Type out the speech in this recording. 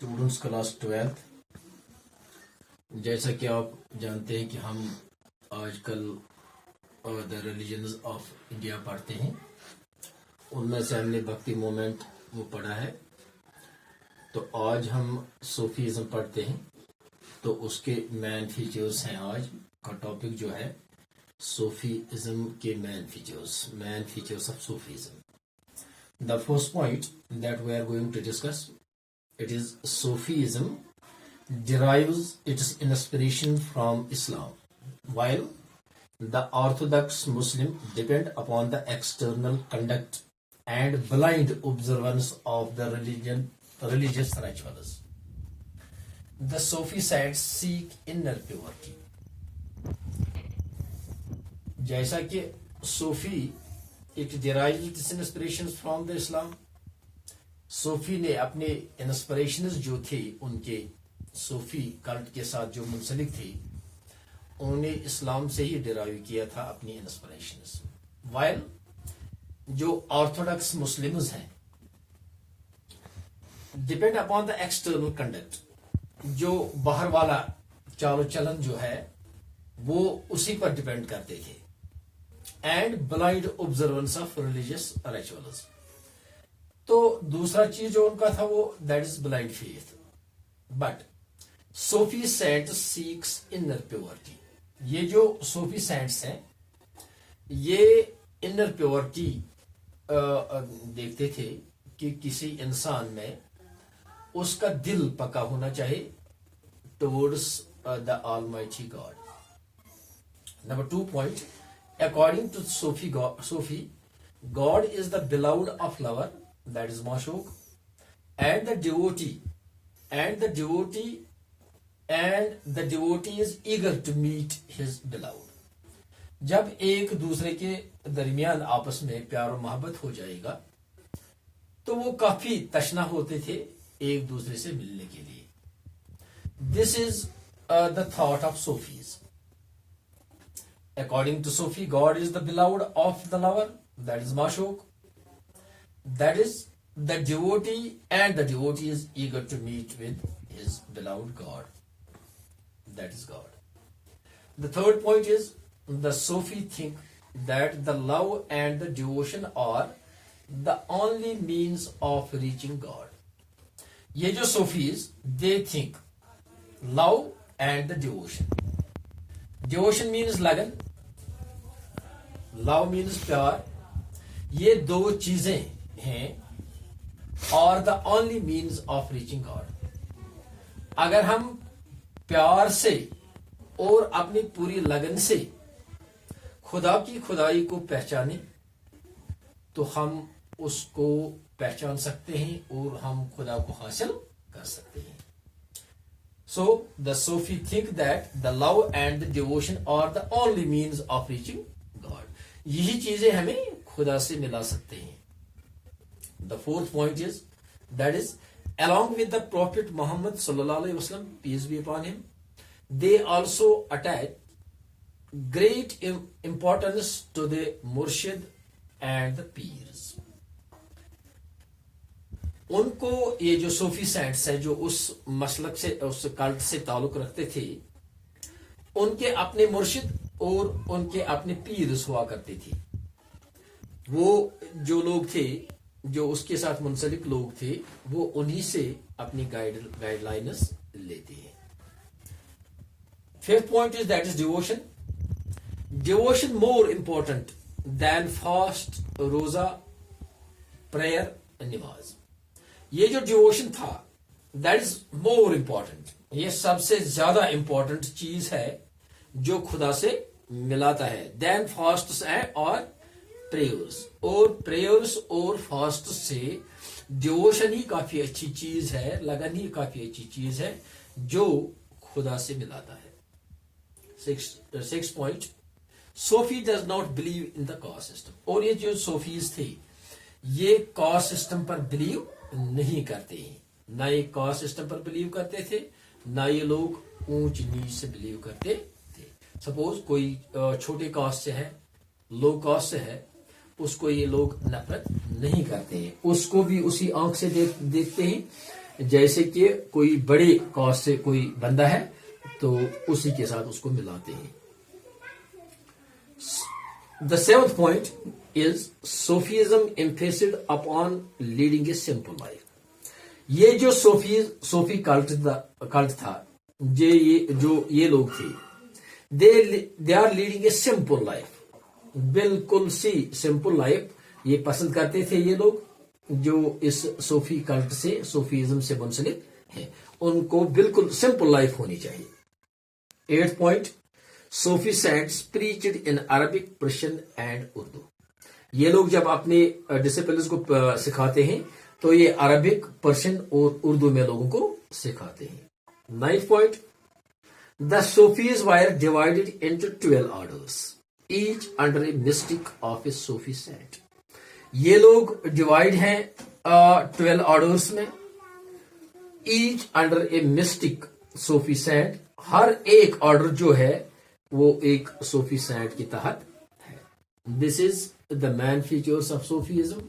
Students class 12 جیسا کہ آپ جانتے ہیں کہ ہم آج کل دا ریلیجنز آف انڈیا پڑھتے ہیں. ان میں سے ہم نے بھکتی مومنٹ وہ پڑھا ہے. تو آج ہم صوفیزم پڑھتے ہیں. تو اس کے مین فیچرز ہیں. آج کا ٹاپک جو ہے صوفیزم کے main features of Sufism. The first point that we are going to discuss, it is Sufism derives its inspiration from Islam, while the Orthodox Muslim depend upon the external conduct and blind observance of the religious rituals. The Sufi saints seek inner purity. جیسا کہ صوفی It derives its inspirations from the Islam. صوفی نے اپنے inspirations جو تھے ان کے صوفی cult کے ساتھ جو منسلک تھے انہوں نے اسلام سے ہی ڈرائیو کیا تھا اپنی انسپریشنز. وائل جو آرتھوڈکس مسلمز ہیں depend upon the external conduct, جو باہر والا چال و چلن جو ہے وہ اسی پر ڈپینڈ کرتے تھے. And blind observance of religious rituals. تو دوسرا چیز جو ان کا تھا وہ that is blind faith. But Sufi saints seeks inner purity. یہ جو صوفی سینٹس ہیں یہ انر پیورٹی دیکھتے تھے کہ کسی انسان میں اس کا دل پکا ہونا چاہیے towards the Almighty God. Number 2 point, according to Sufi, God is the beloved of lover, that is Mashuk, and the devotee is eager to meet his beloved. جب ایک دوسرے کے درمیان آپس میں پیار و محبت ہو جائے گا تو وہ کافی تشنا ہوتے تھے ایک دوسرے سے ملنے کے لیے. This is the thought of Sufis. According to Sufi, God is the beloved of the lover, that is Mashuk. That is the devotee, and the devotee is eager to meet with his beloved God. That is God. The third point is the Sufi think that the love and the devotion are the only means of reaching God. یہ جو Sufis, they think love and the devotion. Devotion means لگن, love means پیار. یہ دو چیزیں ہیں اور the only means of reaching God. اگر ہم پیار سے اور اپنی پوری لگن سے خدا کی خدائی کو پہچانیں تو ہم اس کو پہچان سکتے ہیں اور ہم خدا کو حاصل کر سکتے ہیں. So the Sufi think that the love and the devotion are the only means of reaching God. یہی چیزیں ہمیں خدا سے ملا سکتے ہیں. The fourth point is that is along with the Prophet Muhammad sallallahu alaihi wasallam, peace be upon him, they also attach great importance to the murshid and the peers. ان کو یہ جو صوفی سینٹس ہے جو اس مسلک سے اس کلٹ سے تعلق رکھتے تھے ان کے اپنے مرشد اور ان کے اپنے پیرز ہوا کرتے تھے. وہ جو لوگ تھے جو اس کے ساتھ منسلک لوگ تھے وہ انہی سے اپنی گائیڈ لائنز لیتے ہیں. Fifth point is that is devotion. Devotion more important than fast, روزہ, prayer and نماز. یہ جو ڈیووشن تھا دیٹ از مور امپورٹنٹ. یہ سب سے زیادہ امپورٹنٹ چیز ہے جو خدا سے ملاتا ہے دین فاسٹس اور پریئرس. اور پریئرس اور فاسٹ سے ڈیووشن ہی کافی اچھی چیز ہے, لگن ہی کافی اچھی چیز ہے جو خدا سے ملاتا ہے. 6 point, Sufi does not believe in the caste system. اور یہ جو صوفیز تھے یہ کاسٹ سسٹم پر بلیو نہیں کرتے ہیں. نہ یہ کاسٹ سسٹم پر بلیو کرتے تھے نہ یہ لوگ اونچ نیچ سے بلیو کرتے تھے. سپوز کوئی چھوٹے کاسٹ سے ہے, لو کاسٹ سے ہے, اس کو یہ لوگ نفرت نہیں کرتے ہیں, اس کو بھی اسی آنکھ سے دیکھتے ہیں جیسے کہ کوئی بڑے کاز سے کوئی بندہ ہے تو اسی کے ساتھ اس کو ملاتے ہیں. The seventh point is Sufism emphasized upon leading a simple life. یہ جو صوفی کلٹ تھا جو یہ لوگ تھے they are leading a simple life. بالکل سی سمپل لائف یہ پسند کرتے تھے یہ لوگ جو اس صوفی کلٹ سے صوفیزم سے منسلک ہیں. ان کو بالکل سمپل لائف ہونی چاہیے. 8th point, Sufi saints preached in Arabic, Persian and Urdu. یہ لوگ جب اپنے ڈسپلنز کو سکھاتے ہیں تو یہ عربک، پرشین اور اردو میں لوگوں کو سکھاتے ہیں. 9th point, the Sufis were divided into 12 orders, each under a mystic of a Sufi saint. یہ لوگ ڈیوائڈ ہیں 12 آرڈرس میں، each under a mystic Sufi saint. ہر ایک آرڈر جو ہے وہ ایک صوفی سینٹ کے تحت ہے. دس از the main features of Sufism.